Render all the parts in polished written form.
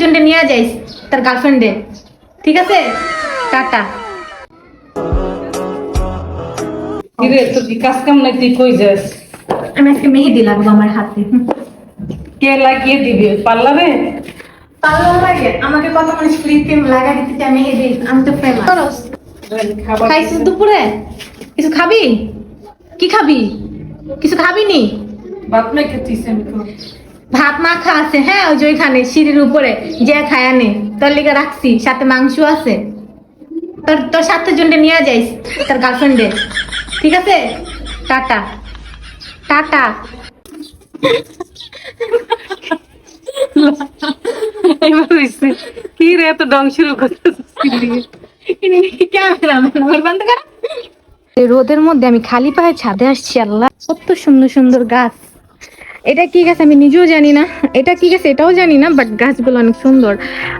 জনকে নিয়ে যাইস তার গার্লফ্রেন্ডে, ঠিক আছে? টাটা। কিরে তোর কি কাজ কাম নাই, তুই কই যাস? আমি আজকে মেহেদি লাগবো আমার হাতে। কে লাগিয়ে দিবে? পার্লারে? পার্লার লাগে আমাকে কত মানুষ ফ্রি ক্রিম লাগাই দিতে চায় মেহেদি, আমি তো ফেমাস। খাবার খাইছিস দুপুরে? কিছু খাবি? কি খাবি? কিছু খাবি নি? ভাত নাই খেতিস আমি তো। ভাত মাখা আছে, হ্যাঁ ওই যে ওইখানে সিঁড়ির উপরে যে খায়া নে, তোর লিগে রাখছি, সাথে মাংস আছে। তোর তোর সাথে জনকে নিয়ে যাইস তার গার্লফ্রেন্ডে, ঠিক আছে? Tata tata. এবার হইছে কি রে, এত ডং শুরু করতেছিস ক্যামেরাম্যান আমার বন্ধ কর। রোদের মধ্যে আমি খালি পায়ে ছাদে আসছি, আল্লাহ কত সুন্দর সুন্দর গাছ। এটা কি গাছ আমি নিজেও জানি না, এটা কি গাছ এটাও জানি না, বাট গাছগুলো অনেক সুন্দর।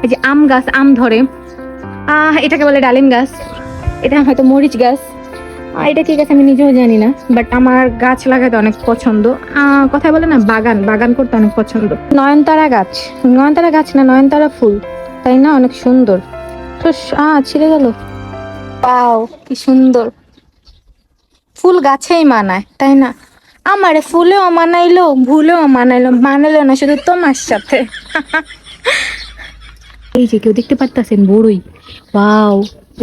এই যে আম গাছ, আম ধরে। এটাকে বলে ডালিম গাছ, এটা হয়তো মরিচ গাছ। এটা কি গাছ আমি নিজেও জানি না, বাট আমার গাছ লাগাতে অনেক পছন্দ। কথা বলে না, বাগান বাগান করতে অনেক পছন্দ। নয়নতারা গাছ, নয়নতারা গাছ না, নয়নতারা ফুল, তাই না? অনেক সুন্দর। তো ছিঁড়ে গেল। পাও কি সুন্দর ফুল, গাছেই মানায়, তাই না? আমারে ফুলেও মানাইলো, ভুলেও মানাইলো, মানাইলো না শুধু তোমার সাথে। এই যে কেউ দেখতে পারতেছেন বড়ই, ওয়াও,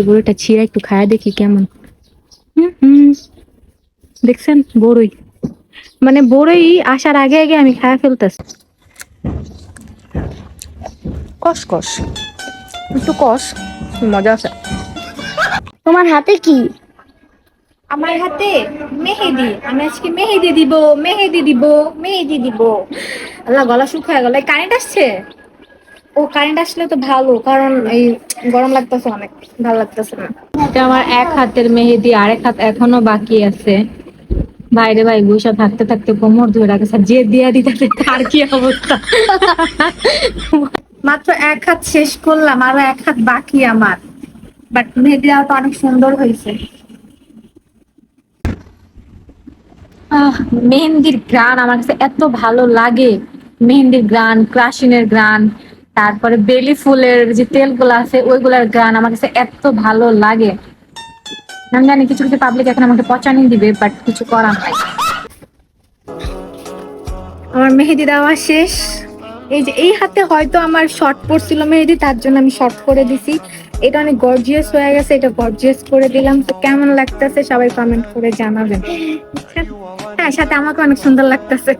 বড়ইটা ছিঁড়া একটু খায়া দেখি কেমন। হুম, দেখছেন বড়ই, মানে বড়ই আসার আগে আগে আমি খায়া ফেলতেছি। কস কস, একটু কস, মজা আছে। তোমার হাতে কি? আমার হাতে মেহেদি, আমি আজকে মেহেদি দিব, মেহেদি দিব, মেহেদি দিব। আল্লাহ গলা শুকায় গেল। কারেন্ট আসছে? ও কারেন্ট আসলে তো ভালো, কারণ এই গরম লাগতেছে অনেক, ভালো লাগতেছে না। এটা আমার এক হাতের মেহেদি, আরেক হাত এখনো বাকি আছে। বাইরে ভাই বসে থাকতে থাকতে কোমর ধরে রাখছে, যে দিয়া দিতে তার কি অবস্থা। মাত্র এক হাত শেষ করলাম, আরো এক হাত বাকি আমার, বাট মেহেদি দেওয়া তো অনেক সুন্দর হয়েছে। মেহেন্দির গ্রান আমার কাছে এত ভালো লাগে, মেহেন্দির গ্রান, ক্রাশিনের গ্রান, তারপরে বেলি ফুলের যে তেলগুলো আছে ওইগুলার গ্রান আমার কাছে এত ভালো লাগে। আমি জানি কিছু কিছু পাবলিক এখন আমাকে পচানি দিবে, বাট কিছু করার নাই। আমার মেহেদি দেওয়া শেষ। এই যে এই হাতে হয়তো আমার শর্ট পড়ছিল মেহেদি, তার জন্য আমি শর্ট করে দিছি। এটা অনেক গর্জিয়াস হয়ে গেছে, এটা গর্জিয়াস করে দিলাম। তো কেমন লাগতেছে সবাই কমেন্ট করে জানাবেন। হ্যাঁ, সাথে আমাকে অনেক সুন্দর লাগতেছে।